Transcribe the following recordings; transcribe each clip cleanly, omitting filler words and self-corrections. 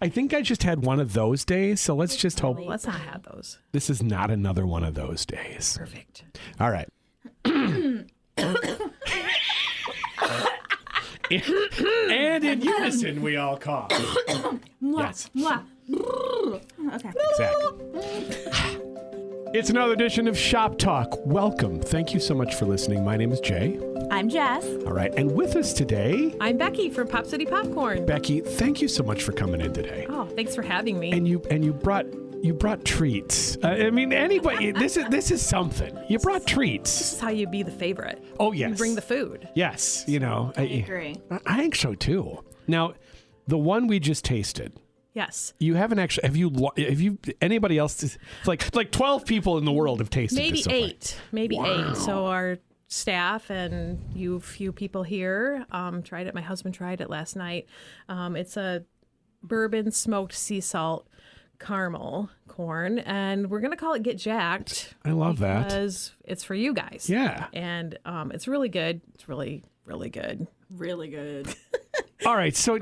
I think I just had one of those days, so let's just hope. Well, let's not have those. This is not another one of those days. Perfect. All right. And in unison, we all cough. Yes. Okay. Exactly. It's another edition of Shop Talk. Welcome. Thank you so much for listening. My name is Jay. I'm Jess. All right. And with us today, I'm Becky from Pop City Popcorn. Becky, thank you so much for coming in today. Oh, thanks for having me. And you brought treats. I mean, anybody. This is something. You brought treats. This is how you be the favorite. Oh yes. You bring the food. Yes. You know. I agree. I think so too. Now, the one we just tasted. Yes. You haven't actually. Have you? Anybody else? It's like 12 people in the world have tasted Maybe this so far. 8. Maybe Wow. 8. So our staff and you few people here tried it. My husband tried it last night. It's a bourbon smoked sea salt caramel corn, and we're gonna call it Get Jacked. I love that. Because it's for you guys. Yeah. And it's really good. It's really, really good. Really good. All right, so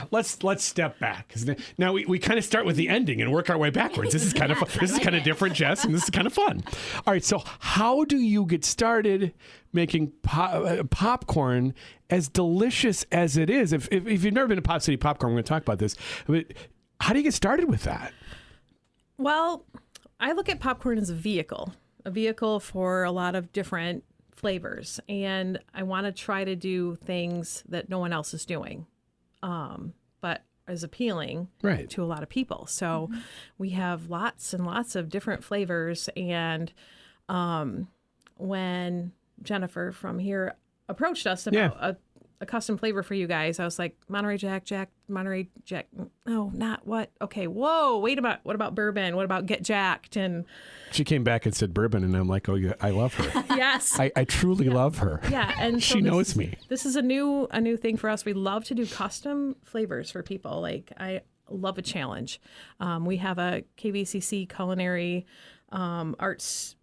let's step back because now we kind of start with the ending and work our way backwards. This is kind of fun. This is kind of different, Jess, and this is kind of fun. All right, so how do you get started making popcorn as delicious as it is? If you've never been to Pop City Popcorn, we're going to talk about this. But how do you get started with that? Well, I look at popcorn as a vehicle for a lot of different flavors, and I want to try to do things that no one else is doing, but is appealing Right. to a lot of people. So we have lots and lots of different flavors, and when Jennifer from here approached us about a custom flavor for you guys, I was like, Monterey Jack, Monterey Jack. No, not what? Okay, whoa, wait a minute. What about bourbon? What about Get Jacked? And She came back and said bourbon, and I'm like, oh, yeah, I love her. yes. I truly love her. Yeah, and so She knows me. This is a new thing for us. We love to do custom flavors for people. Like, I love a challenge. We have a KVCC culinary arts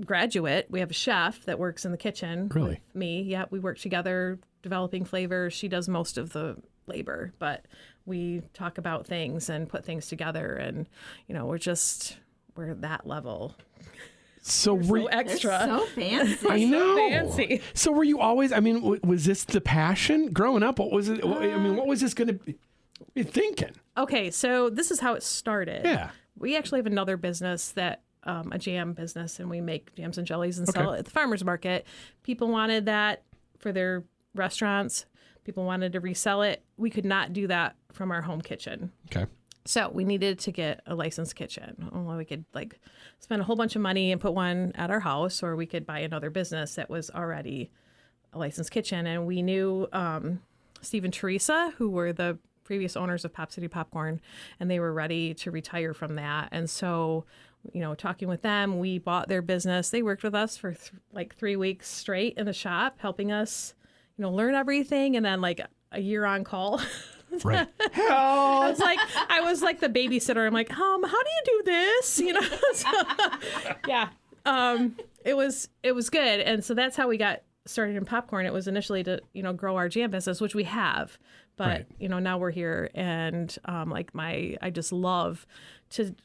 graduate. We have a chef that works in the kitchen. Really? With me. Yeah, we work together developing flavors. She does most of the labor, but we talk about things and put things together, and we're that level. So So extra. So fancy. I know. fancy. So were you always? I mean, was this the passion growing up? What was it? I mean, what was this going to be? You thinking? Okay, so this is how it started. Yeah. We actually have another business that, a jam business, and we make jams and jellies and sell it at the farmer's market. People wanted that for their restaurants. People wanted to resell it. We could not do that from our home kitchen. Okay. So we needed to get a licensed kitchen. Well, we could spend a whole bunch of money and put one at our house, or we could buy another business that was already a licensed kitchen. And we knew Steve and Teresa, who were the previous owners of Pop City Popcorn, and they were ready to retire from that. And so, talking with them, we bought their business. They worked with us for 3 weeks straight in the shop, helping us, learn everything. And then a year on call. Right. I was like the babysitter. I'm like, how do you do this? So, yeah. It was good. And so that's how we got started in popcorn. It was initially to, grow our jam business, which we have, but Right. Now we're here, and I just love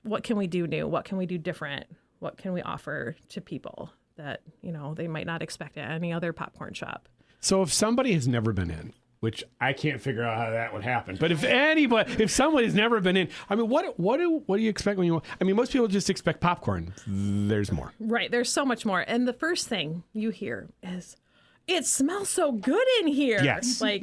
what can we do new? What can we do different? What can we offer to people that, they might not expect at any other popcorn shop? So if somebody has never been in, which I can't figure out how that would happen, but if someone has never been in, I mean, what do you expect when you? I mean, most people just expect popcorn. There's more. Right. There's so much more. And the first thing you hear is, it smells so good in here. Yes. I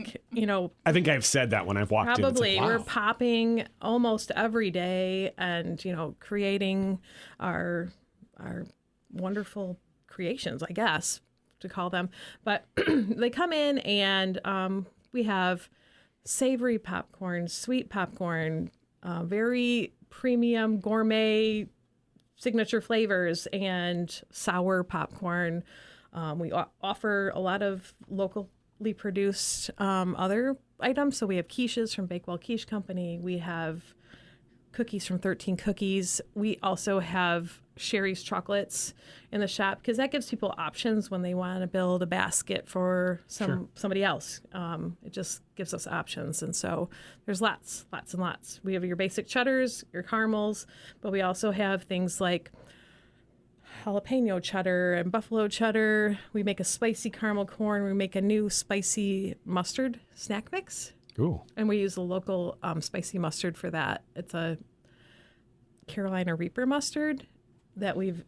think I've said that when I've walked probably in. It's like, we're wow. popping almost every day, and creating our wonderful creations, I guess to call them. But they come in, and we have savory popcorn, sweet popcorn, very premium gourmet signature flavors, and sour popcorn. We offer a lot of locally produced other items. So we have quiches from Bakewell Quiche Company. We have cookies from 13 Cookies. We also have Sherry's chocolates in the shop because that gives people options when they want to build a basket for somebody else. It just gives us options. And so there's lots and lots. We have your basic cheddars, your caramels, but we also have things like jalapeno cheddar and buffalo cheddar. We make a spicy caramel corn. We make a new spicy mustard snack mix. Ooh. And we use the local spicy mustard for that. It's a Carolina Reaper mustard that we've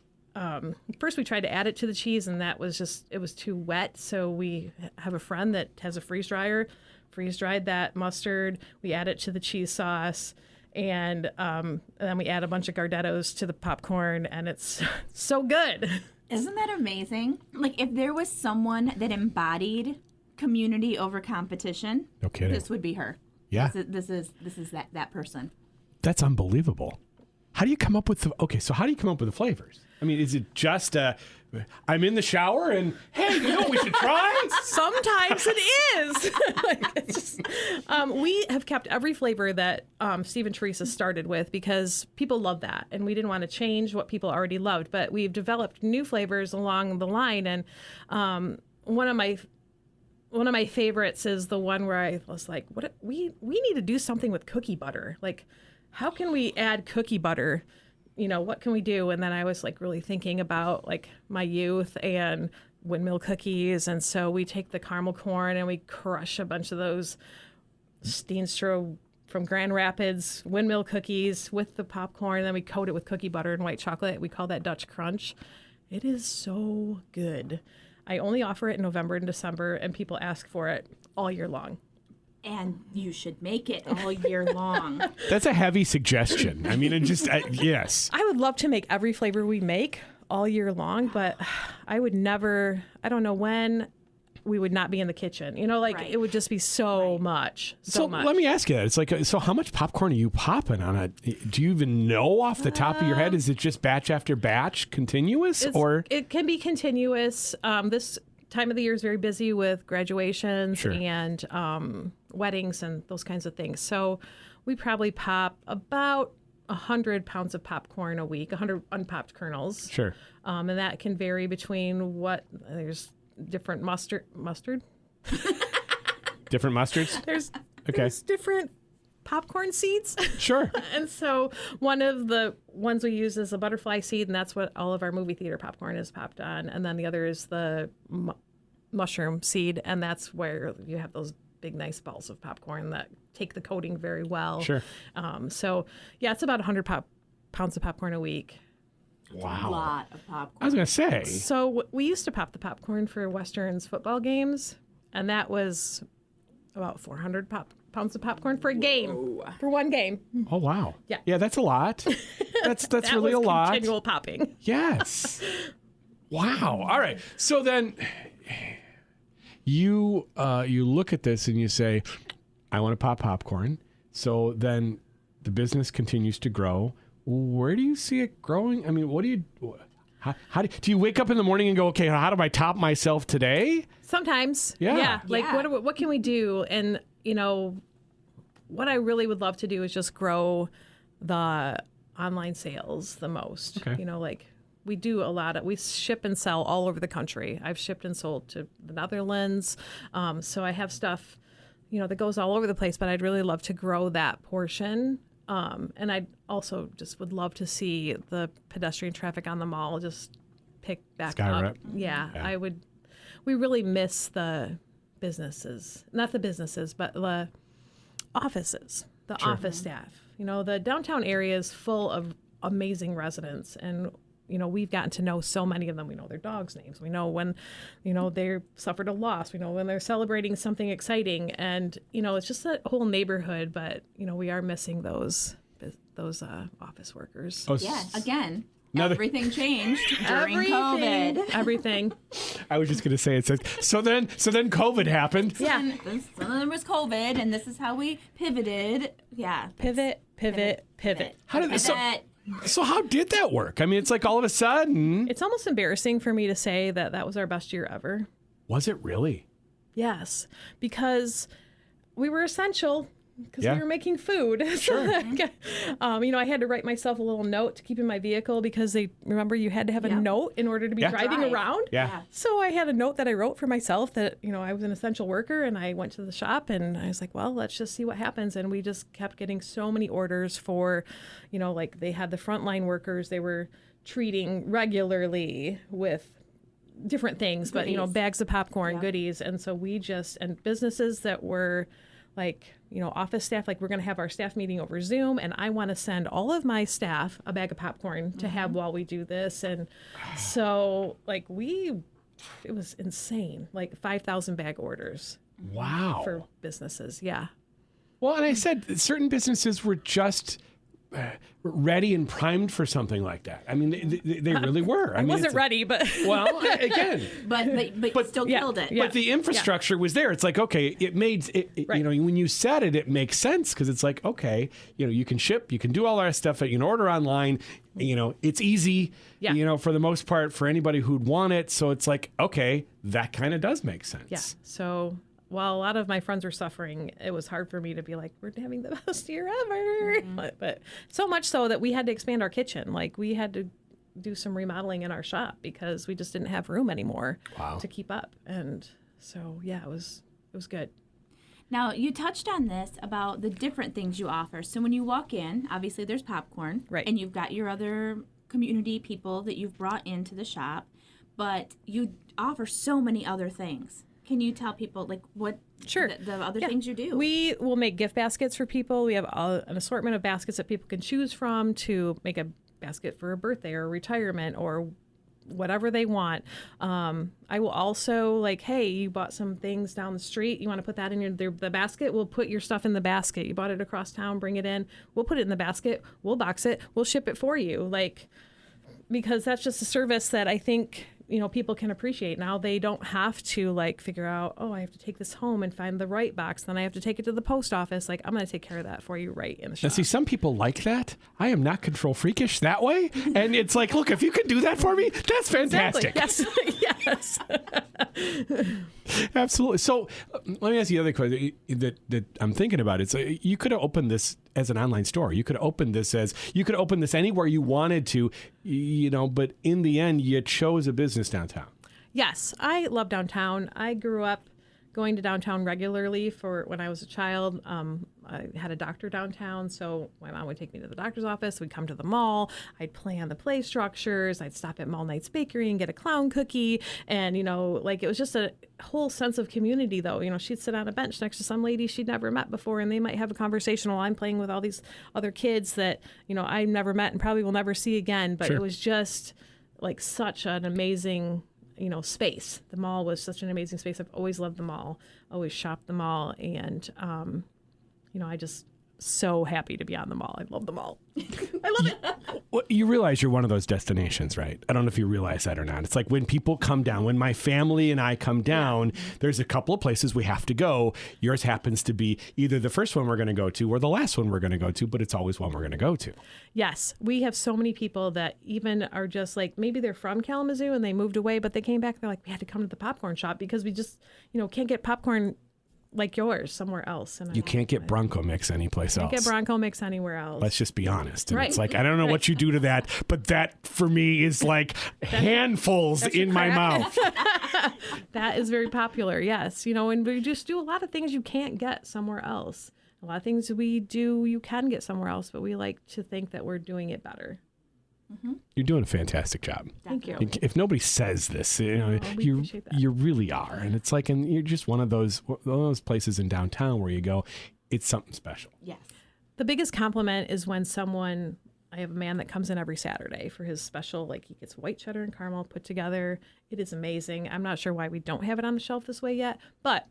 first we tried to add it to the cheese, and that was just, it was too wet. So we have a friend that has a freeze dryer, freeze dried that mustard. We add it to the cheese sauce, and then we add a bunch of Gardettos to the popcorn, and it's so good. Isn't that amazing? Like, if there was someone that embodied community over competition, No kidding. this would be her. Yeah. This is that person. That's unbelievable. How do you come up with so how do you come up with the flavors? I mean, is it just I'm in the shower and, hey, you know what we should try? Sometimes it is. Like, it's just, we have kept every flavor that Steve and Teresa started with because people love that, and we didn't want to change what people already loved. But we've developed new flavors along the line, and one of my favorites is the one where I was like, "What we need to do something with cookie butter. Like, how can we add cookie butter? You know, what can we do?" And then I was like really thinking about like my youth and windmill cookies. And so we take the caramel corn and we crush a bunch of those Steenstra from Grand Rapids windmill cookies with the popcorn. And then we coat it with cookie butter and white chocolate. We call that Dutch Crunch. It is so good. I only offer it in November and December, and people ask for it all year long. And you should make it all year long. That's a heavy suggestion. I mean, it just, yes. I would love to make every flavor we make all year long, but I would never, I don't know when we would not be in the kitchen. You know, like Right. it would just be so much. So much. let me ask you that. It's like, so how much popcorn are you popping on it? Do you even know off the top of your head? Is it just batch after batch, continuous, or? It can be continuous. This time of the year is very busy with graduations Sure. and weddings and those kinds of things. So we probably pop about 100 pounds of popcorn a week, 100 unpopped kernels. Sure. And that can vary between there's different mustard. Different mustards? There's different popcorn seeds. Sure. And so one of the ones we use is a butterfly seed, and that's what all of our movie theater popcorn is popped on. And then the other is the mushroom seed, and that's where you have those big, nice balls of popcorn that take the coating very well. Sure. So, yeah, it's about 100 pounds of popcorn a week. A Wow. lot of popcorn. I was going to say. So we used to pop the popcorn for Westerns football games, and that was about 400 pounds of popcorn for a game, for one game. Oh, wow. Yeah. Yeah, that's a lot. That's That really was a lot. continual popping. Yes. Wow. All right. So then you look at this and you say, I want to pop popcorn. So then the business continues to grow. Where do you see it growing? I mean, what do you how do you wake up in the morning and go, okay, how do I top myself today? Sometimes. Yeah. Like, Yeah. what can we do? And, you know, what I really would love to do is just grow the online sales the most. Okay. You know, like we do we ship and sell all over the country. I've shipped and sold to the Netherlands. So I have stuff, you know, that goes all over the place, but I'd really love to grow that portion. And I also just would love to see the pedestrian traffic on the mall just pick back Skyrocket. up. Yeah, we really miss the businesses, not the businesses, but the offices, the office staff. You know, the downtown area is full of amazing residents, and you know, we've gotten to know so many of them. We know their dogs' names. We know when, you know, they suffered a loss. We know when they're celebrating something exciting. And, you know, it's just a whole neighborhood. But, you know, we are missing those office workers. Oh, Yeah, again, Another- everything changed during COVID. Everything. I was just going to say, it says, so then COVID happened. Yeah. And then there was COVID, and this is how we pivoted. Yeah. Pivot. How did Pivot. so how did that work? I mean, it's like all of a sudden. It's almost embarrassing for me to say that was our best year ever. Was it really? Yes, because we were essential. because we were making food. Sure. I had to write myself a little note to keep in my vehicle because remember you had to have a note in order to be driving around. Yeah. So I had a note that I wrote for myself that, I was an essential worker, and I went to the shop and I was like, well, let's just see what happens. And we just kept getting so many orders for, like they had the frontline workers they were treating regularly with different things, goodies. But, bags of popcorn, goodies. And so and businesses that were like, office staff, like we're going to have our staff meeting over Zoom, and I want to send all of my staff a bag of popcorn to have while we do this. And so like it was insane, like 5,000 bag orders. Wow. For businesses. Yeah. Well, and I said certain businesses were just ready and primed for something like that. I mean, they really were. I wasn't ready, but well, again, but still killed it. But the infrastructure was there. It's like, okay, it made it. Right. When you said it, it makes sense because it's like, okay, you can ship, you can do all our stuff, you can order online. It's easy. For the most part, for anybody who'd want it. So it's like, okay, that kind of does make sense. Yeah. So while a lot of my friends were suffering, it was hard for me to be like, we're having the best year ever. But so much so that we had to expand our kitchen. Like we had to do some remodeling in our shop because we just didn't have room anymore to keep up. And so, yeah, it was good. Now, you touched on this about the different things you offer. So when you walk in, obviously there's popcorn. Right. And you've got your other community people that you've brought into the shop. But you offer so many other things. Can you tell people like what the other things you do? We will make gift baskets for people. We have an assortment of baskets that people can choose from to make a basket for a birthday or a retirement or whatever they want. I will also like, hey, you bought some things down the street. You want to put that in the basket? We'll put your stuff in the basket. You bought it across town, bring it in. We'll put it in the basket. We'll box it. We'll ship it for you. Like, because that's just a service that I think people can appreciate. Now they don't have to like figure out, I have to take this home and find the right box. Then I have to take it to the post office. Like I'm going to take care of that for you right in the shop. Now, see, some people like that. I am not control freakish that way. And it's like, look, if you can do that for me, that's fantastic. Exactly. Yes. Absolutely. So let me ask you the other question that I'm thinking about. It's you could have opened this as an online store. You could have opened this anywhere you wanted to, but in the end, you chose a business downtown. Yes, I love downtown. I grew up going to downtown regularly for when I was a child. I had a doctor downtown, so my mom would take me to the doctor's office. We'd come to the mall. I'd play on the play structures. I'd stop at Mall Nights Bakery and get a clown cookie. And, it was just a whole sense of community, though. She'd sit on a bench next to some lady she'd never met before, and they might have a conversation while I'm playing with all these other kids that, I've never met and probably will never see again. But It was just like such an amazing space. The mall was such an amazing space. I've always loved the mall, always shopped the mall. And, I just so happy to be on the mall. I love the mall. I love it. Well, you realize you're one of those destinations, right? I don't know if you realize that or not. It's like when people come down, when my family and I come down, there's a couple of places we have to go. Yours happens to be either the first one we're going to go to or the last one we're going to go to, but it's always one we're going to go to. Yes. We have so many people that even are just like, maybe they're from Kalamazoo and they moved away, but they came back. They're like, we had to come to the popcorn shop because we just, can't get popcorn like yours somewhere else. And you can't get Bronco mix anyplace else. Can't get Bronco mix anywhere else. Let's just be honest. And Right. It's like, I don't know what you do to that, but that for me is like handfuls in my mouth. That is very popular, yes. And we just do a lot of things you can't get somewhere else. A lot of things we do you can get somewhere else, but we like to think that we're doing it better. Mm-hmm. You're doing a fantastic job. Thank you. If nobody says this, we appreciate that. you really are, and it's like, and you're just one of those places in downtown where you go, it's something special. Yes. The biggest compliment is when I have a man that comes in every Saturday for his special, like he gets white cheddar and caramel put together. It is amazing. I'm not sure why we don't have it on the shelf this way yet, but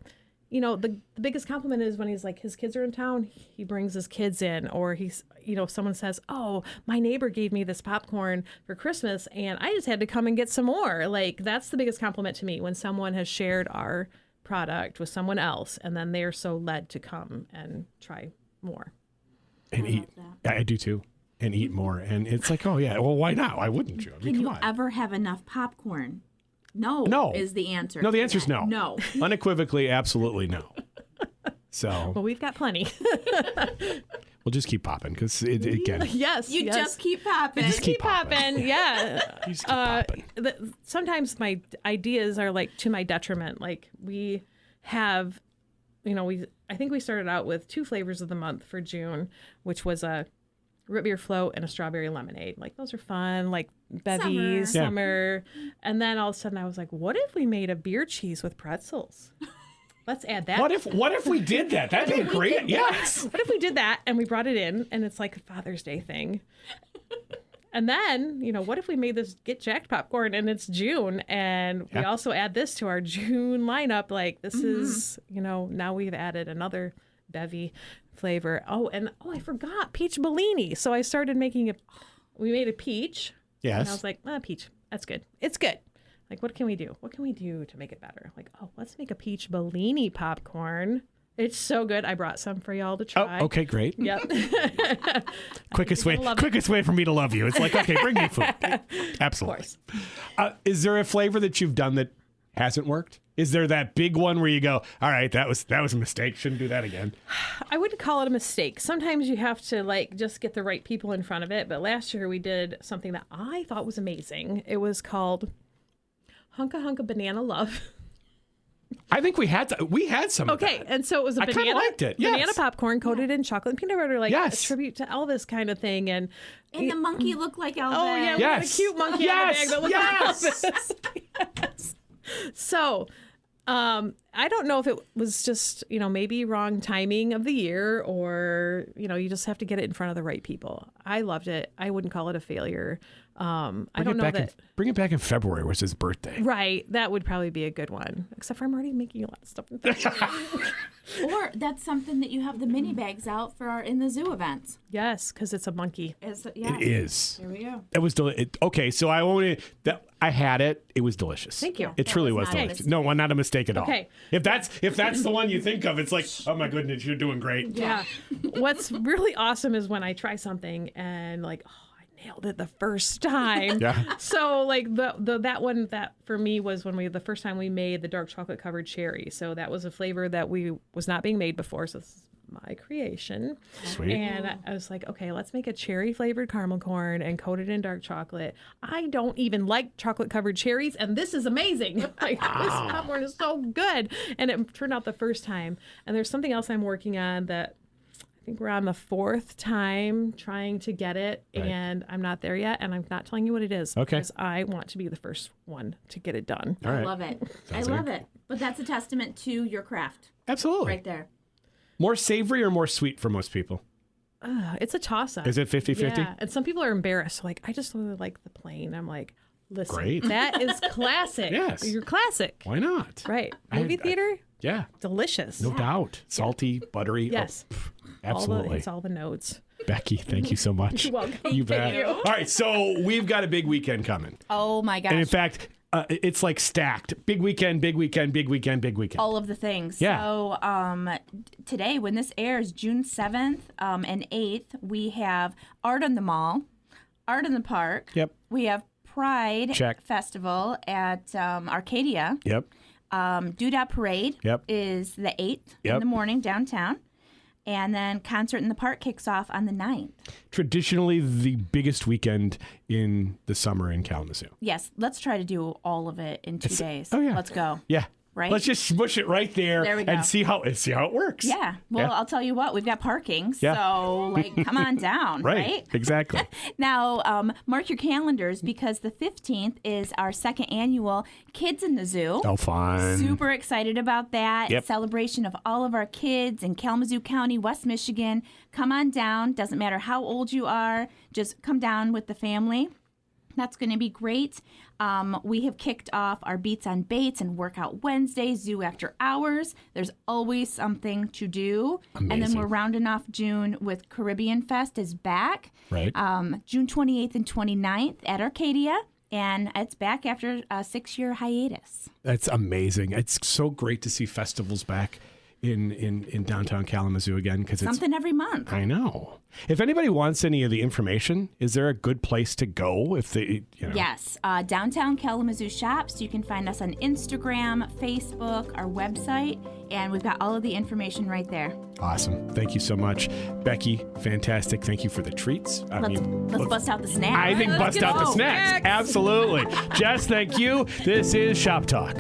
the biggest compliment is when he's like, his kids are in town, he brings his kids in, or he's, someone says, oh, my neighbor gave me this popcorn for Christmas and I just had to come and get some more. Like, that's the biggest compliment to me when someone has shared our product with someone else and then they're so led to come and try more. And eat. I do too. And eat more. And it's like, oh yeah, well, why not? Why wouldn't you? I mean, Can you come on. ever have enough popcorn? No No. is the answer. No, the answer is no. No. Unequivocally, absolutely no. So Well, we've got plenty. we'll just keep popping because again, Yes. You just keep popping. just keep popping. Yeah. you just keep popping. Sometimes my ideas are like to my detriment. Like we have, I think we started out with 2 flavors of the month for June, which was a root beer float and a strawberry lemonade. Like those are fun, like bevies, summer. And then all of a sudden I was like, what if we made a beer cheese with pretzels? Let's add that. What if we did that? That'd be great. Yes. What if we did that and we brought it in and it's like a Father's Day thing? And then, what if we made this Get Jacked popcorn and it's June and we also add this to our June lineup? Like this is, now we've added another bevy flavor. I forgot peach Bellini. So I started we made a peach. Yes. And I was like, peach, that's good. It's good. Like, what can we do? What can we do to make it better? Like, let's make a peach Bellini popcorn. It's so good. I brought some for y'all to try. Oh, okay, great. Yep. quickest way for me to love you. It's like, okay, bring me food. Absolutely. Of course. Is there a flavor that you've done that hasn't worked? Is there that big one where you go, all right, that was a mistake. Shouldn't do that again. I wouldn't call it a mistake. Sometimes you have to just get the right people in front of it. But last year we did something that I thought was amazing. It was called Hunka Hunka Banana Love. I think we had some. Okay, of that. and so it was a I kinda liked it. Yes. banana popcorn coated in chocolate and peanut butter, a tribute to Elvis kind of thing. And the monkey looked like Elvis. Oh yeah, we had a cute monkey in the bag that looked like Elvis. Yes. So, I don't know if it was just maybe wrong timing of the year or you just have to get it in front of the right people. I loved it. I wouldn't call it a failure. I don't know that. Bring it back in February, which is his birthday. Right. That would probably be a good one. Except for I'm already making a lot of stuff in February. Or that's something that you have the mini bags out for in the zoo events. Yes, because it's a monkey. It is. There we go. It was okay, so I had it. It was delicious. Thank you. It truly was delicious. No, not a mistake at all. Okay. If that's the one you think of, it's like, oh my goodness, you're doing great. Yeah. What's really awesome is when I try something and nailed it the first time. Yeah. So that one that for me was the first time we made the dark chocolate covered cherry. So that was a flavor that was not being made before. So this is my creation. Sweet. And I was like, okay, let's make a cherry flavored caramel corn and coat it in dark chocolate. I don't even like chocolate covered cherries, and this is amazing. This popcorn is so good. And it turned out the first time. And there's something else I'm working on that I think we're on the 4th time trying to get it, and I'm not there yet, and I'm not telling you what it is because I want to be the first one to get it done. All right. I love it. I love it. But that's a testament to your craft. Absolutely. Right there. More savory or more sweet for most people? It's a toss-up. Is it 50-50? Yeah, and some people are embarrassed. Like, I just really like the plain. I'm like, listen, Great. that is classic. Yes. You're classic. Why not? Right. Movie theater? Yeah. Delicious. No doubt. Salty, buttery. Yes. Absolutely. It's all the notes. Becky, thank you so much. You're welcome. You bet. Thank you. All right, so we've got a big weekend coming. Oh my gosh. And in fact, it's like stacked. Big weekend, big weekend, big weekend, big weekend. All of the things. Yeah. So today, when this airs, June 7th and 8th, we have Art on the Mall, Art in the Park. Yep. We have Pride Check. Festival at Arcadia. Yep. Doodah Parade is the 8th in the morning downtown. And then Concert in the Park kicks off on the 9th. Traditionally the biggest weekend in the summer in Kalamazoo. Yes, let's try to do all of it in 2 days. Oh, yeah. Let's go. Yeah. Right? Let's just smush it right there, There we go. and see how it works. Yeah. Well, I'll tell you what, we've got parking. So, come on down, right? Exactly. Now, mark your calendars because the 15th is our 2nd annual Kids in the Zoo. Oh, fun. Super excited about that. Yep. Celebration of all of our kids in Kalamazoo County, West Michigan. Come on down. Doesn't matter how old you are. Just come down with the family. That's going to be great. We have kicked off our Beats on Baits and Workout Wednesday, Zoo After Hours. There's always something to do. Amazing. And then we're rounding off June with Caribbean Fest is back. Right. June 28th and 29th at Arcadia. And it's back after a 6-year hiatus. That's amazing. It's so great to see festivals back. in downtown Kalamazoo again? Because it's Something every month. I know. If anybody wants any of the information, is there a good place to go if they, Yes, Downtown Kalamazoo Shops. You can find us on Instagram, Facebook, our website, and we've got all of the information right there. Awesome. Thank you so much. Becky, fantastic. Thank you for the treats. Let's bust out the snacks. I think Let's bust get out the some snacks. snacks. Absolutely. Jess, thank you. This is Shop Talk.